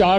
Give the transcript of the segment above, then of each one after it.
4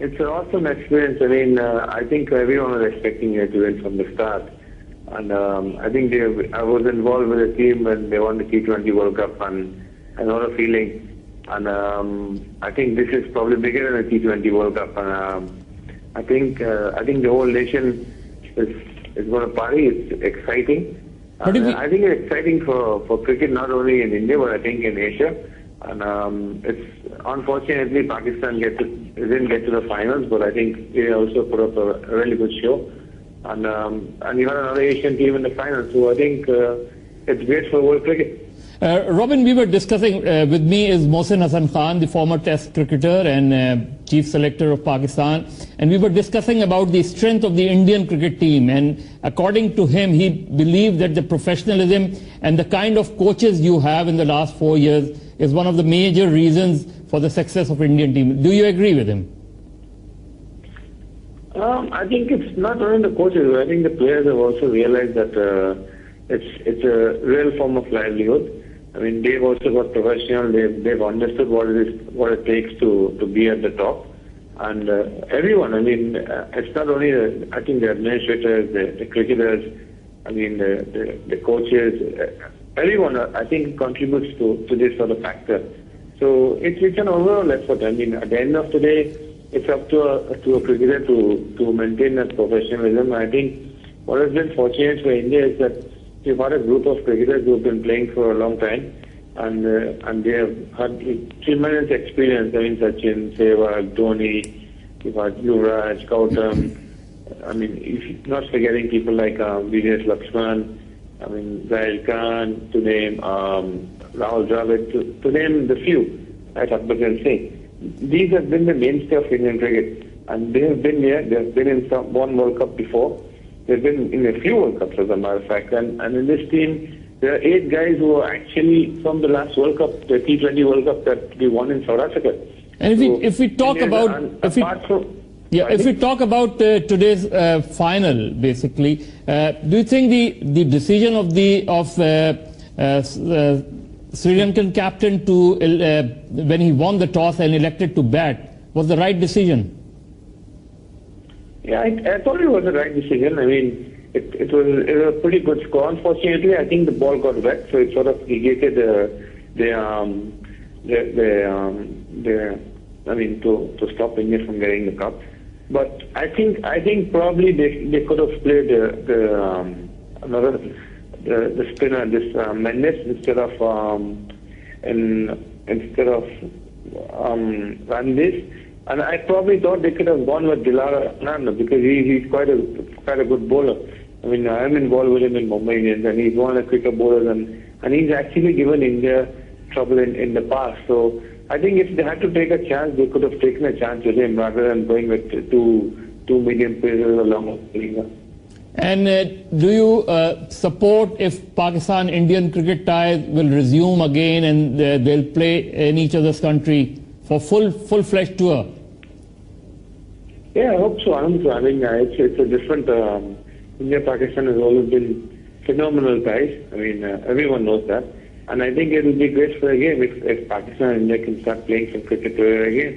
It's an awesome experience. I mean, I think everyone was expecting it to win from the start. And I think I was involved with the team when they won the T20 World Cup, and I know the feeling. And I think this is probably bigger than the T20 World Cup. And I think the whole nation is going to party. It's exciting. I think it's exciting for cricket, not only in India, but I think in Asia. And it's unfortunately Pakistan didn't get to the finals, but I think they also put up a really good show. And you had another Asian team in the final, so I think it's great for world cricket. Robin, we were discussing, with me is Mohsin Hassan Khan, the former test cricketer and chief selector of Pakistan, and we were discussing about the strength of the Indian cricket team, and according to him, he believed that the professionalism and the kind of coaches you have in the last 4 years is one of the major reasons for the success of Indian team. Do you agree with him? I think it's not only the coaches. I think the players have also realized that it's a real form of livelihood. I mean, they've also got professional. They've understood what it takes to be at the top. And everyone. I mean, it's not only I think the administrators, the cricketers. I mean, the coaches. Everyone, I think, contributes to this sort of factor. So it's an overall effort. I mean, at the end of the day, it's up to a cricketer to maintain that professionalism. I think what has been fortunate for India is that we've had a group of cricketers who have been playing for a long time, and they have had tremendous experience. I mean, Sachin, Sehwag, Dhoni, we've had Yuvraj, Gautam. I mean, not forgetting people like V.S. Lakshman, I mean, Zahir Khan, to name Rahul Dravid, to name the few, right, Harbhajan Singh. These have been the mainstay of Indian cricket, and they have been here. They have been in one World Cup before. They've been in a few World Cups, as a matter of fact. And in this team, there are 8 guys who are actually from the last World Cup, the T20 World Cup that we won in South Africa. And if we talk about if we talk about today's final, basically, do you think the decision of Sri Lankan captain to when he won the toss and elected to bat was the right decision? Yeah, I thought it was the right decision. I mean, it was a pretty good score. Unfortunately, I think the ball got wet, so it sort of negated to stop India from getting the cup. But I think probably they could have played the spinner, this Mendes, instead of Randis. And I probably thought they could have gone with Dilara Anand because he's quite a good bowler. I mean, I'm involved with him in Mumbai Indians, and he's one of the quicker bowlers, and he's actually given India trouble in the past. So I think if they had to take a chance, they could have taken a chance with him rather than going with two medium players along with Linga. And do you support if Pakistan-Indian cricket ties will resume again and they'll play in each other's country for full-fledged tour? Yeah, I hope so. I mean, it's a different. India-Pakistan has always been phenomenal ties. I mean, everyone knows that. And I think it will be great for the game if Pakistan and India can start playing some cricket together again.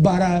12,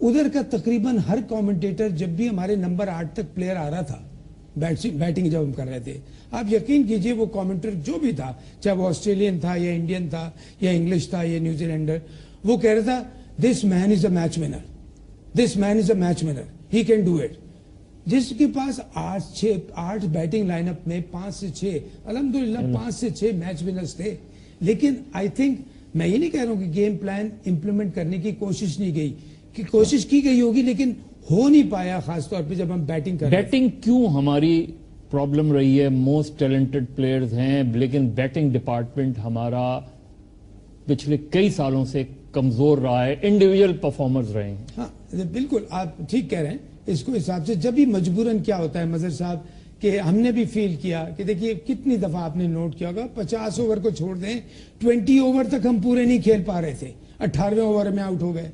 ادھر کا تقریباً ہر commentator جب بھی ہمارے number 8 تک player آ رہا تھا batting جب ہم کر رہے تھے، آپ یقین کیجئے وہ کامنٹر جو بھی تھا، چاہے وہ آسٹریلین تھا یا انڈین تھا یا انگلش تھا یا نیوزی لینڈر، وہ کہہ رہا تھا this man is a match winner, this man is a match winner, he can do it. جس کے پاس 8 بیٹنگ لائن اپ میں 5 سے 6 الحمدللہ 5 سے 6 میچ ونرز تھے. لیکن آئی تھنک میں یہ نہیں کہہ رہا ہوں کہ گیم پلان امپلیمنٹ کرنے کی کوشش نہیں گئی، کہ کوشش کی گئی ہوگی لیکن ہو نہیں پایا، خاص طور پہ جب ہم بیٹنگ کر رہے ہیں. بیٹنگ کیوں ہماری پرابلم رہی ہے؟ موسٹ ٹیلنٹڈ پلیئرز ہیں لیکن بیٹنگ ڈپارٹمنٹ ہمارا پچھلے کئی سالوں سے کمزور رہا ہے، انڈیویجول پرفارمرز رہے ہیں. ہاں بالکل آپ ٹھیک کہہ رہے ہیں. اس کو حساب سے جب بھی مجبوراً کیا ہوتا ہے مظہر صاحب کہ ہم نے بھی فیل کیا کہ دیکھیے کتنی دفعہ آپ نے نوٹ کیا ہوگا 50 اوور کو چھوڑ دیں 20 اوور تک ہم پورے نہیں کھیل پا رہے تھے، 18ویں اوور میں آؤٹ ہو گئے.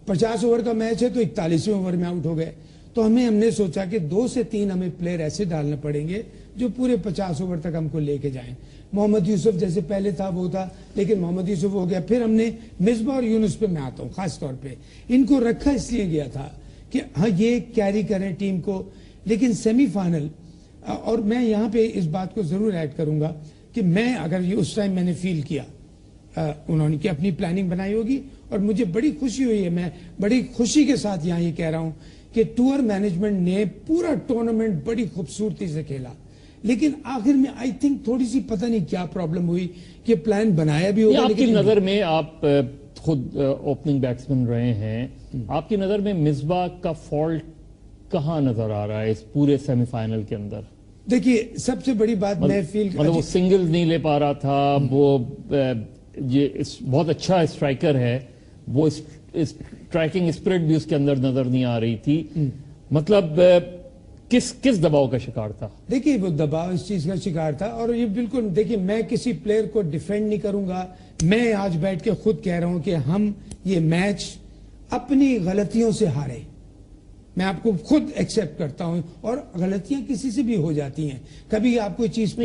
50 اوور کا میچ ہے تو 41ویں اوور میں آؤٹ ہو گئے. تو ہم نے سوچا کہ 2 سے 3 ہمیں پلیئر ایسے ڈالنے پڑیں گے جو پورے 50 اوور تک ہم کو لے کے جائیں. محمد یوسف جیسے پہلے تھا وہ تھا، لیکن محمد یوسف ہو گیا. پھر ہم نے مصباح اور یونس پہ میں آتا ہوں، خاص طور پہ ان کو رکھا اس لیے گیا تھا کہ ہاں یہ کیری کریں ٹیم کو. لیکن سیمی فائنل، اور میں یہاں پہ اس بات کو ضرور ایڈ کروں گا کہ میں اگر یہ اس ٹائم میں نے فیل کیا انہوں نے کہ اپنی پلاننگ بنائی ہوگی، اور مجھے بڑی خوشی ہوئی ہے، میں بڑی خوشی کے ساتھ یہاں یہ کہہ رہا ہوں کہ ٹور مینجمنٹ نے پورا ٹورنامنٹ بڑی خوبصورتی سے کھیلا. لیکن آخر میں آئی تھنک تھوڑی سی پتہ نہیں کیا پرابلم ہوئی کہ پلان بنایا بھی ہوگا. آپ کی نظر میں، آپ خود اوپننگ بیٹسمین رہے ہیں، آپ کی نظر میں مصباح کا فالٹ کہاں نظر آ رہا ہے اس پورے سیمی فائنل کے اندر؟ دیکھیے سب سے بڑی بات میں فیل وہ سنگل نہیں لے پا رہا تھا، وہ یہ بہت اچھا اسٹرائکر ہے، وہ اسٹرائکنگ اسپرٹ بھی اس کے اندر نظر نہیں آ رہی تھی. مطلب کس دباؤ کا شکار تھا؟ دیکھیے وہ دباؤ اس چیز کا شکار تھا، اور یہ بالکل دیکھیے میں کسی پلیئر کو ڈیفینڈ نہیں کروں گا. میں آج بیٹھ کے خود کہہ رہا ہوں کہ ہم یہ میچ اپنی غلطیوں سے ہارے. میں آپ کو خود ایکسپٹ کرتا ہوں، اور غلطیاں کسی سے بھی ہو جاتی ہیں. کبھی آپ کوئی چیز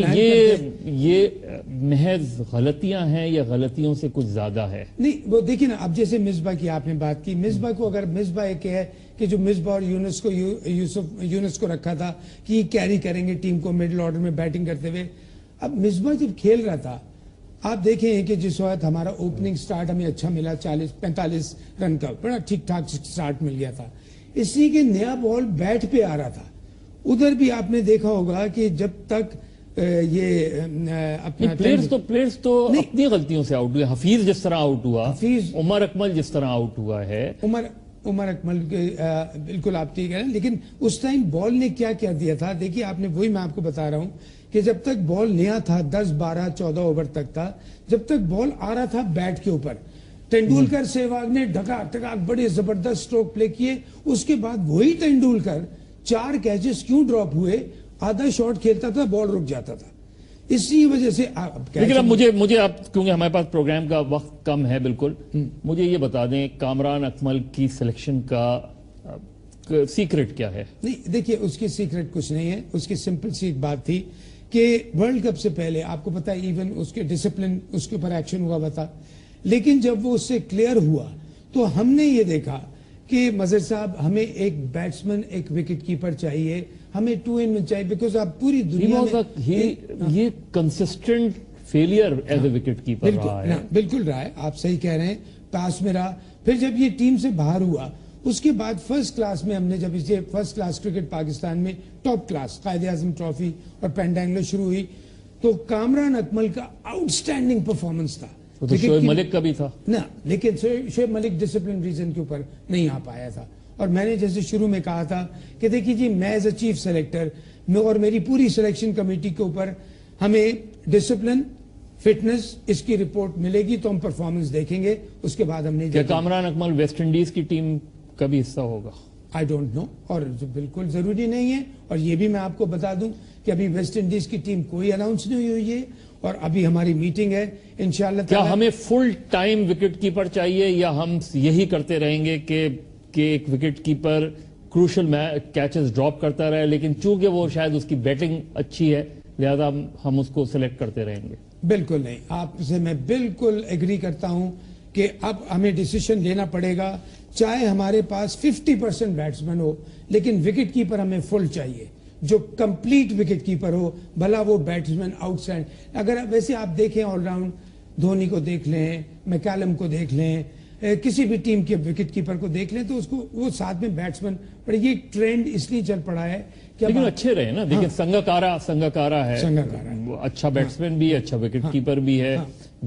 یہ محض غلطیاں ہیں یا غلطیوں سے کچھ زیادہ ہے؟ نہیں وہ دیکھیں نا، اب جیسے مصباح کی آپ نے بات کی، مصباح کو اگر مصباح ایک ہے کہ جو مصباح اور یونس کو رکھا تھا کہ یہ کیری کریں گے ٹیم کو مڈل آرڈر میں بیٹنگ کرتے ہوئے. اب مصباح جب کھیل رہا تھا، آپ دیکھیں کہ جس وقت ہمارا اوپننگ سٹارٹ ہمیں اچھا ملا 40-45 رن کا، بڑا ٹھیک ٹھاک سٹارٹ مل گیا تھا، اس لیے کہ نیا بال بیٹ پہ آ رہا تھا. ادھر بھی آپ نے دیکھا ہوگا کہ جب تک یہ اپنا پلیئرز تو اپنی غلطیوں سے آؤٹ ہوئے. حفیظ جس طرح آؤٹ ہوا، عمر اکمل جس طرح آؤٹ ہوا ہے، عمر اکمل بالکل آپ ٹھیک ہے. لیکن اس ٹائم بال نے کیا کر دیا تھا، دیکھیے آپ نے وہی میں آپ کو بتا رہا ہوں کہ جب تک بال نیا تھا 10 12 14 اوور تک تھا، جب تک بال آ رہا تھا بیٹ کے اوپر، تینڈولکر سہواگ نے ٹکا بڑے زبردست سٹروک پلے کیے. اس کے بعد وہی تینڈولکر 4 کیچز کیوں ڈراپ ہوئے، آدھا شاٹ کھیلتا تھا بال رک جاتا تھا. اسی وجہ سے لیکن اب مجھے اب کیونکہ ہمارے پاس پروگرام کا وقت کم ہے، بالکل مجھے یہ بتا دیں کامران اکمل کی سلیکشن کا سیکرٹ کیا ہے؟ نہیں دیکھیے اس کی سیکرٹ کچھ نہیں ہے. اس کی سمپل سی ایک بات تھی کہ ورلڈ کپ سے پہلے آپ کو پتا ہے ایون اس کے ڈسپلن اس کے اوپر ایکشن ہوا تھا. لیکن جب وہ اس سے کلیئر ہوا تو ہم نے یہ دیکھا کہ مظہر صاحب ہمیں ایک بیٹسمن ایک وکٹ کیپر چاہیے، ہمیں 2 in 1 چاہیے، بیکاز آپ پوری دنیا میں یہ consistent failure as a wicket keeper رہا ہے. بالکل رہا ہے، آپ صحیح کہہ رہے ہیں، پاس میں رہا. پھر جب یہ ٹیم سے باہر ہوا اس کے بعد فرسٹ کلاس میں ہم نے جب اسے فرسٹ کلاس کرکٹ پاکستان میں top class Quaid Azam trophy اور پینڈنگلو شروع ہوئی تو کامران اکمل کا آؤٹ سٹینڈنگ پرفارمنس تھا. تو شعیب ملک کا بھی تھا نا، لیکن شعیب ملک ڈسپلن ریزن کے اوپر نہیں آ پایا تھا. اور میں نے جیسے شروع میں کہا تھا کہ دیکھیے جی میں ایز اے چیف سلیکٹر اور میری پوری سلیکشن کمیٹی کے اوپر ہمیں ڈسپلن فٹنس اس کی رپورٹ ملے گی تو ہم پرفارمنس دیکھیں گے. اس کے بعد ہم نے کیا کامران اکمل ویسٹ انڈیز کی ٹیم کا بھی حصہ ہوگا؟ آئی ڈونٹ نو، اور بالکل ضروری نہیں ہے. اور یہ بھی میں آپ کو بتا دوں کہ ابھی ویسٹ انڈیز کی ٹیم کوئی اناؤنس نہیں ہوئی ہے، اور ابھی ہماری میٹنگ ہے انشاءاللہ. کیا ہمیں فل ٹائم وکٹ کیپر چاہیے یا ہم یہی کرتے رہیں گے کہ ایک wicket keeper crucial catches drop کرتا رہے، لیکن چونکہ وہ شاید اس کی بیٹنگ اچھی ہے لہذا ہم اس کو سلیکٹ کرتے رہیں گے؟ بالکل نہیں، آپ سے میں بالکل ایگری کرتا ہوں کہ اب ہمیں ڈیسیشن لینا پڑے گا چاہے ہمارے پاس 50% بیٹسمین ہو لیکن وکٹ کیپر ہمیں فل چاہیے جو کمپلیٹ وکٹ کیپر ہو بھلا وہ بیٹسمین آؤٹ سائڈ. اگر ویسے آپ دیکھیں آل راؤنڈ دھونی کو دیکھ لیں, میکالم کو دیکھ لیں, کسی بھی ٹیم کے وکٹ کیپر کو دیکھ لیں تو اس کو وہ ساتھ میں بیٹسمین, پر یہ ٹرینڈ اس لیے چل پڑا ہے کہ لیکن اچھے رہے نا. دیکھیں سنگاکارا ہے, وہ اچھا بیٹسمین بھی ہے, اچھا وکٹ کیپر بھی ہے.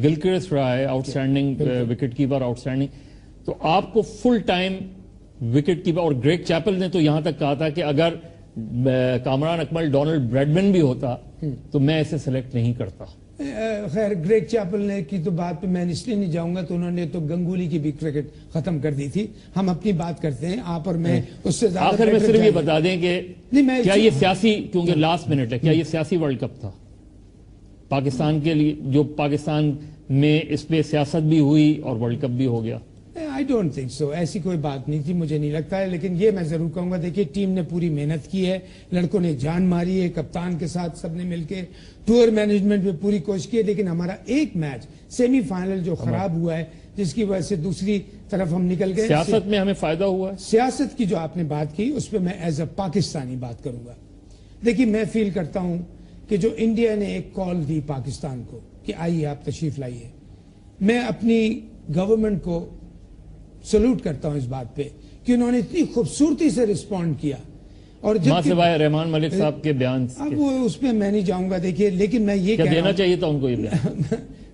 گلکرسٹ رہا ہے out standing wicket keeper, out standing. تو آپ کو فل ٹائم وکٹ کیپر, اور گریگ چیپل نے تو یہاں تک کہا تھا کہ اگر کامران اکمل ڈونلڈ بریڈمن بھی ہوتا تو میں اسے سلیکٹ نہیں کرتا. خیر گریگ چیپل نے کی تو بات پہ میں اس لیے نہیں جاؤں گا, تو انہوں نے تو گنگولی کی بھی کرکٹ ختم کر دی تھی. ہم اپنی بات کرتے ہیں, آپ اور میں اس سے زیادہ. آخر میں صرف یہ بتا دیں کہ کیا یہ سیاسی, کیونکہ لاسٹ منٹ ہے, کیا یہ سیاسی ورلڈ کپ تھا پاکستان کے لیے, جو پاکستان میں اس پہ سیاست بھی ہوئی اور ورلڈ کپ بھی ہو گیا؟ آئی ڈونٹ تھنک سو, ایسی کوئی بات نہیں تھی, مجھے نہیں لگتا ہے. لیکن یہ میں ضرور کہوں گا, دیکھیے ٹیم نے پوری محنت کی ہے, لڑکوں نے جان ماری ہے, کپتان کے ساتھ سب نے مل کے ٹور مینجمنٹ میں پوری کوشش کی ہے. لیکن ہمارا ایک میچ سیمی فائنل جو خراب ہوا ہے جس کی وجہ سے دوسری طرف ہم نکل گئے. سیاست میں ہمیں فائدہ ہوا ہے. سیاست کی جو آپ نے بات کی اس پہ میں ایز اے پاکستانی بات کروں گا. دیکھیے میں فیل کرتا ہوں کہ جو انڈیا نے ایک کال دی پاکستان کو کہ آئیے آپ تشریف لائیے, میں اپنی گورنمنٹ کو سلوٹ کرتا ہوں اس بات پہ کہ انہوں نے اتنی خوبصورتی سے رسپونڈ کیا. اور سوائے رحمان ملک صاحب کے بیان, اب وہ اس پہ میں نہیں جاؤں گا. دیکھیے لیکن میں یہ دینا چاہیے تھا ان کو یہ بیان.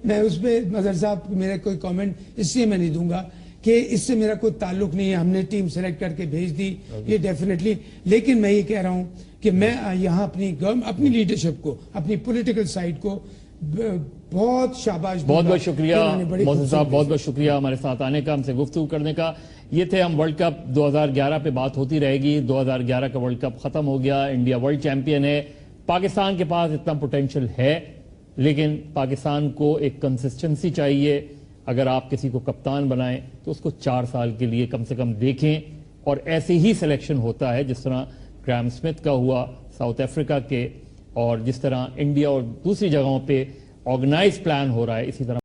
میں اس پہ مظہر صاحب میرا کوئی کامنٹ اس لیے میں نہیں دوں گا کہ اس سے میرا کوئی تعلق نہیں ہے, ہم نے ٹیم سلیکٹ کر کے بھیج دی یہ ڈیفینیٹلی. لیکن میں یہ کہہ رہا ہوں کہ میں یہاں اپنی لیڈرشپ کو, اپنی پولیٹیکل سائڈ کو بہت شاباش. بہت بہت شکریہ محسن صاحب, بہت بہت شکریہ ہمارے ساتھ آنے کا, ہم سے گفتگو کرنے کا. یہ تھے ہم. ورلڈ کپ 2011 پہ بات ہوتی رہے گی. 2011 کا ورلڈ کپ ختم ہو گیا, انڈیا ورلڈ چیمپئن ہے. پاکستان کے پاس اتنا پوٹینشل ہے لیکن پاکستان کو ایک کنسسٹنسی چاہیے. اگر آپ کسی کو کپتان بنائیں تو اس کو 4 سال کے لیے کم سے کم دیکھیں, اور ایسے ہی سلیکشن ہوتا ہے جس طرح گرام سمتھ کا ہوا ساؤتھ افریقہ کے, اور جس طرح انڈیا اور دوسری جگہوں پہ آرگنائز پلان ہو رہا ہے, اسی طرح